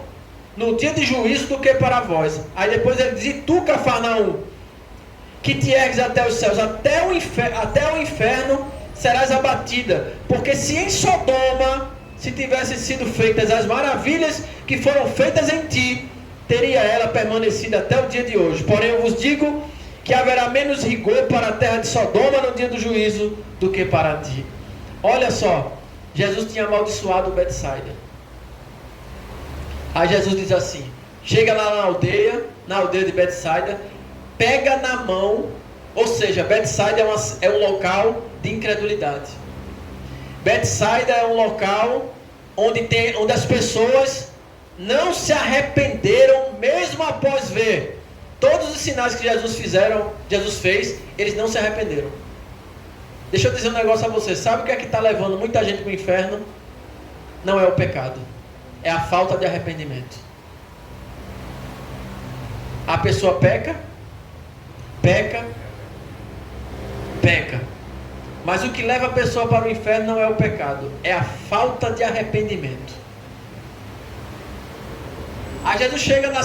no dia de juízo do que para vós. Aí depois ele diz: e tu, Cafarnaum, que te ergues até os céus, até o inferno serás abatida. Porque se em Sodoma se tivessem sido feitas as maravilhas que foram feitas em ti, teria ela permanecido até o dia de hoje. Porém eu vos digo que haverá menos rigor para a terra de Sodoma no dia do juízo do que para ti. Olha só, Jesus tinha amaldiçoado Betsaida. Aí Jesus diz assim: chega lá na aldeia de Betsaida, pega na mão, ou seja, Betsaida é um local de incredulidade. Betsaida é um local onde as pessoas não se arrependeram, mesmo após ver todos os sinais que Jesus fez, eles não se arrependeram. Deixa eu dizer um negócio a você: sabe o que é que está levando muita gente para o inferno? não é o pecado, é a falta de arrependimento. A pessoa peca, mas o que leva a pessoa para o inferno não é o pecado, é a falta de arrependimento. Aí Jesus chega na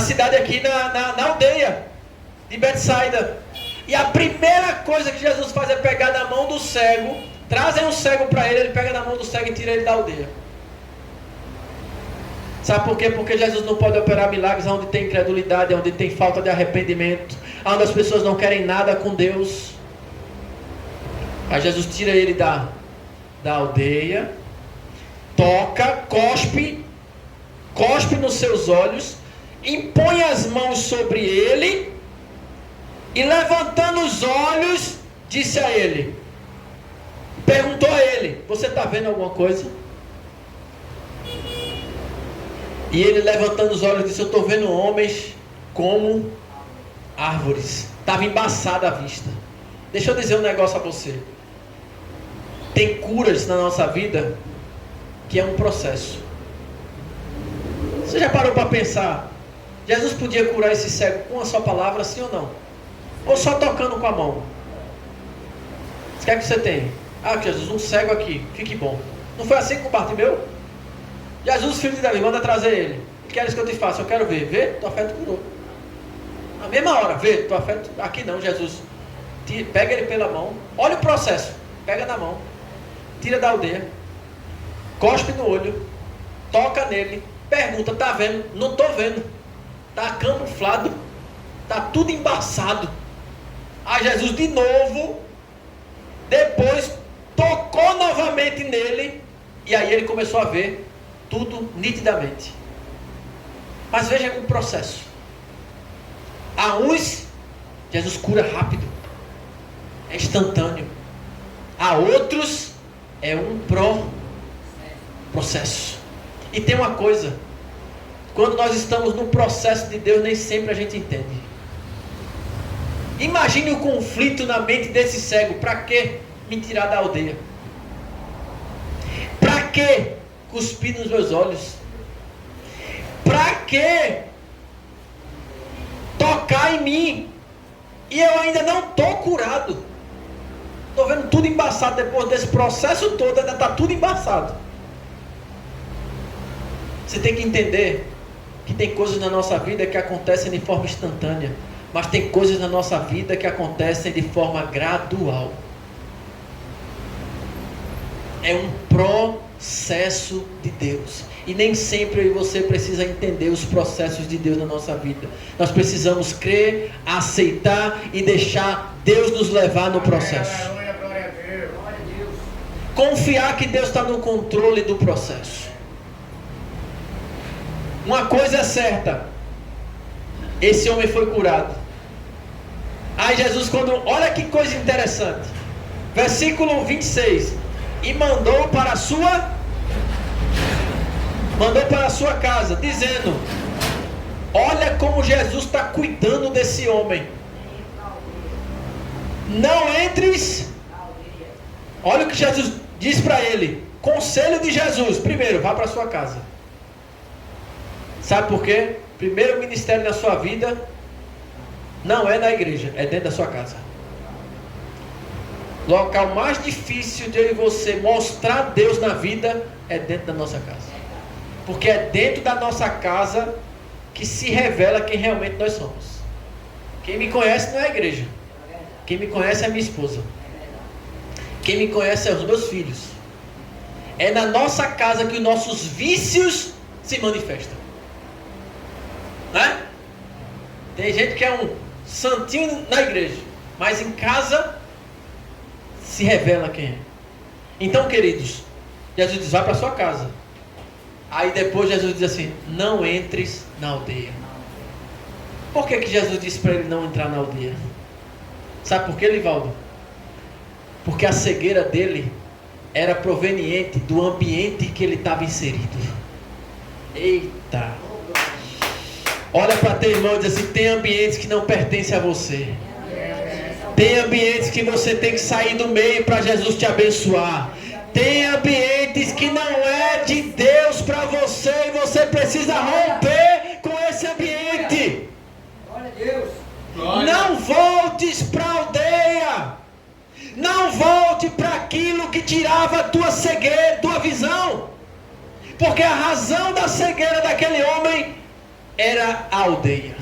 cidade aqui, na aldeia de Betsaida, e a primeira coisa que Jesus faz é pegar na mão do cego. Trazem um cego para ele pega na mão do cego e tira ele da aldeia. Sabe por quê? Porque Jesus não pode operar milagres onde tem incredulidade, onde tem falta de arrependimento, onde as pessoas não querem nada com Deus. Aí Jesus tira ele da aldeia, toca, cospe nos seus olhos, impõe as mãos sobre ele e, levantando os olhos, disse a ele, perguntou a ele: você está vendo alguma coisa? E ele, levantando os olhos, disse: eu estou vendo homens como árvores. Estava embaçada a vista. Deixa eu dizer um negócio a você. Tem curas na nossa vida que é um processo. Você já parou para pensar? Jesus podia curar esse cego com uma só palavra, sim ou não? Ou só tocando com a mão? O que é que você tem? Ah, Jesus, um cego aqui, fique bom. Não foi assim com o Bartimeu? Jesus, filho de Davi, manda trazer ele. O que queres que eu te faça? Eu quero ver. Vê, tua fé te curou. Na mesma hora, vê, tua fé. Aqui não, Jesus. Pega ele pela mão. Olha o processo. Pega na mão. Tira da aldeia. Cospe no olho. Toca nele. Pergunta: tá vendo? Não tô vendo. Tá camuflado. Tá tudo embaçado. Aí Jesus de novo, depois tocou novamente nele, e aí ele começou a ver tudo nitidamente. Mas veja um processo. A uns, Jesus cura rápido, é instantâneo. A outros, é um processo. E tem uma coisa: quando nós estamos no processo de Deus, nem sempre a gente entende. Imagine o conflito na mente desse cego. Para que me tirar da aldeia? Para que cuspir nos meus olhos? Para que tocar em mim? E eu ainda não estou curado. Estou vendo tudo embaçado. Depois desse processo todo, ainda está tudo embaçado. Você tem que entender que tem coisas na nossa vida que acontecem de forma instantânea, mas tem coisas na nossa vida que acontecem de forma gradual. É um processo de Deus. E nem sempre eu e você precisa entender os processos de Deus na nossa vida. Nós precisamos crer, aceitar e deixar Deus nos levar no processo. Confiar que Deus está no controle do processo. Uma coisa é certa: esse homem foi curado. Aí Jesus, olha que coisa interessante, versículo 26, e mandou para a sua casa, dizendo: olha como Jesus está cuidando desse homem. Não entres. Olha o que Jesus diz para ele. Conselho de Jesus: primeiro, vá para a sua casa. Sabe por quê? Primeiro ministério na sua vida não é na igreja, é dentro da sua casa. Local mais difícil de eu e você mostrar Deus na vida é dentro da nossa casa. Porque é dentro da nossa casa que se revela quem realmente nós somos. Quem me conhece não é a igreja. Quem me conhece é a minha esposa. Quem me conhece é os meus filhos. É na nossa casa que os nossos vícios se manifestam. Né? Tem gente que é um santinho na igreja, mas em casa se revela quem é. Então, queridos, Jesus diz: vai para a sua casa. Aí depois Jesus diz assim: não entres na aldeia. Por que Jesus disse para ele não entrar na aldeia? Sabe por quê, Livaldo? Porque a cegueira dele era proveniente do ambiente que ele estava inserido. Eita! Olha para teu irmão e diz assim: tem ambientes que não pertencem a você. Tem ambientes que você tem que sair do meio para Jesus te abençoar. Tem ambientes que não é de Deus para você e você precisa romper com esse ambiente. Glória a Deus. Não voltes para a aldeia. Não volte para aquilo que tirava a tua cegueira, tua visão. Porque a razão da cegueira daquele homem era a aldeia.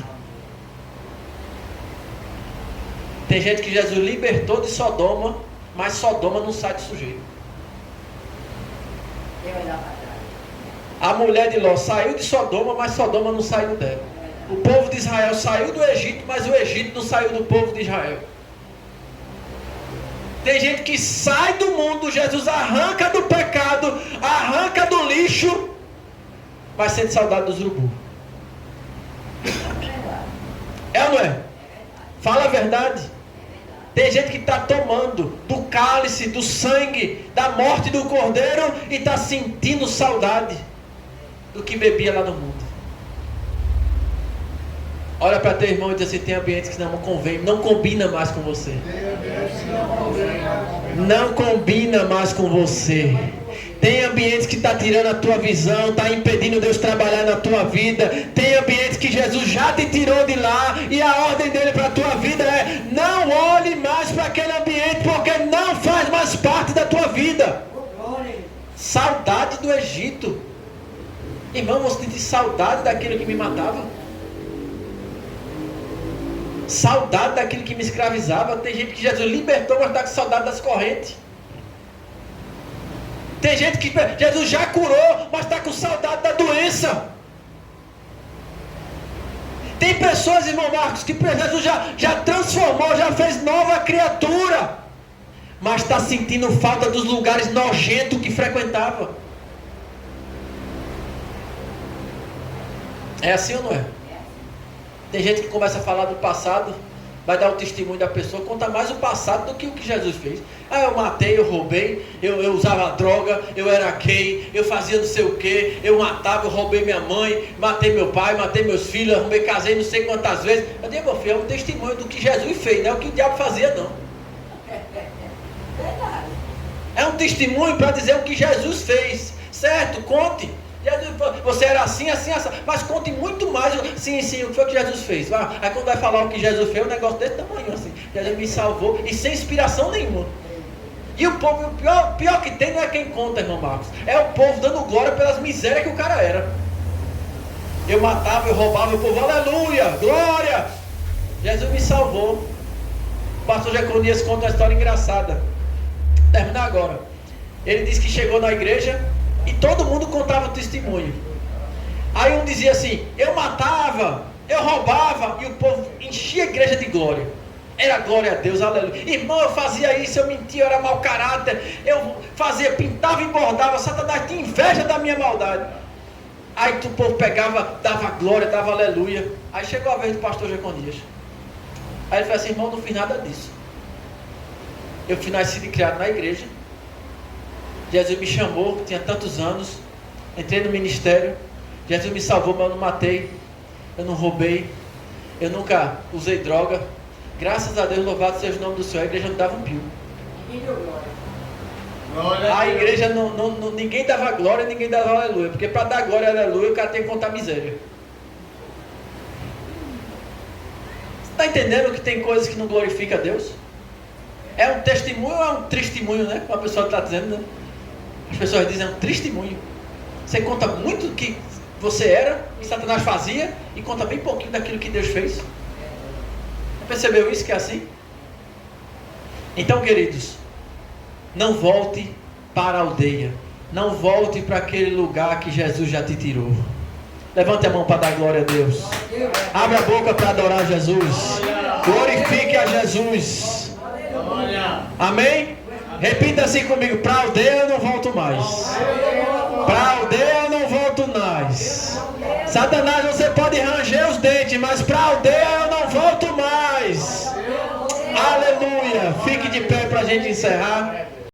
Tem gente que Jesus libertou de Sodoma, mas Sodoma não sai do sujeito. A mulher de Ló saiu de Sodoma, mas Sodoma não saiu dela. O povo de Israel saiu do Egito, mas o Egito não saiu do povo de Israel. Tem gente que sai do mundo, Jesus arranca do pecado, arranca do lixo, mas sente saudade dos urubu. É ou não é? Fala a verdade. Tem gente que está tomando do cálice, do sangue, da morte do cordeiro e está sentindo saudade do que bebia lá no mundo. Olha para teu irmão e diz assim: tem ambientes que não convém, não combina mais com você. Não combina mais com você. Tem ambientes que está tirando a tua visão, está impedindo Deus trabalhar na tua vida. Tem ambientes que Jesus já te tirou de lá e a ordem dele para a tua vida é: não olhe mais para aquele ambiente, porque não faz mais parte da tua vida. Saudade do Egito. Irmão, você tem saudade daquilo que me matava? Saudade daquilo que me escravizava. Tem gente que Jesus libertou, mas está com saudade das correntes. Tem gente que Jesus já curou, mas está com saudade da doença. Tem pessoas, irmão Marcos, que Jesus já transformou, já fez nova criatura, mas está sentindo falta dos lugares nojentos que frequentava. É assim ou não é? Tem gente que começa a falar do passado, vai dar o testemunho da pessoa, conta mais o passado do que o que Jesus fez. Ah, eu matei, eu roubei, eu usava droga, eu era gay, eu fazia não sei o que, eu matava, eu roubei minha mãe, matei meu pai, matei meus filhos, arrumei, casei não sei quantas vezes. Eu digo, meu filho, é um testemunho do que Jesus fez, não é o que o diabo fazia não. É um testemunho para dizer o que Jesus fez, certo? Conte. Você era assim, assim, assim, mas conte muito mais. Sim, o que foi que Jesus fez? Aí quando vai falar o que Jesus fez, um negócio desse tamanho assim. Jesus me salvou e sem inspiração nenhuma. E o povo, o pior que tem não é quem conta, irmão Marcos, é o povo dando glória pelas misérias que o cara era. Eu matava, eu roubava, o povo, aleluia, glória, Jesus me salvou. O pastor Jeconias conta uma história engraçada. Vou terminar agora. Ele disse que chegou na igreja e todo mundo contava o testemunho. Aí um dizia assim: eu matava, eu roubava, e o povo enchia a igreja de glória. Era glória a Deus, aleluia. Irmão, eu fazia isso, eu mentia, eu era mau caráter, eu fazia, pintava e bordava, Satanás tinha inveja da minha maldade. Aí o povo pegava, dava glória, dava aleluia. Aí chegou a vez do pastor Jeconias. Aí ele falou assim: irmão, não fiz nada disso. Eu fui nascido e criado na igreja. Jesus me chamou, tinha tantos anos, entrei no ministério, Jesus me salvou, mas eu não matei, eu não roubei, eu nunca usei droga. Graças a Deus, louvado seja o nome do Senhor. A igreja não dava um pio. A igreja ninguém dava glória, ninguém dava aleluia, porque para dar glória e aleluia o cara tem que contar miséria. Você está entendendo que tem coisas que não glorificam a Deus? É um testemunho ou é um testemunho, né? Como a pessoa está dizendo, né? As pessoas dizem: é um testemunho. Você conta muito do que você era, que Satanás fazia, e conta bem pouquinho daquilo que Deus fez. Percebeu isso que é assim? Então, queridos, não volte para a aldeia. Não volte para aquele lugar que Jesus já te tirou. Levante a mão para dar glória a Deus. Abra a boca para adorar Jesus. Glorifique a Jesus. Amém? Repita assim comigo: para a aldeia eu não volto mais. Para a aldeia eu não volto mais. Satanás, você pode ranger os dentes, mas para a aldeia eu não volto mais. Aleluia. Fique de pé para a gente encerrar.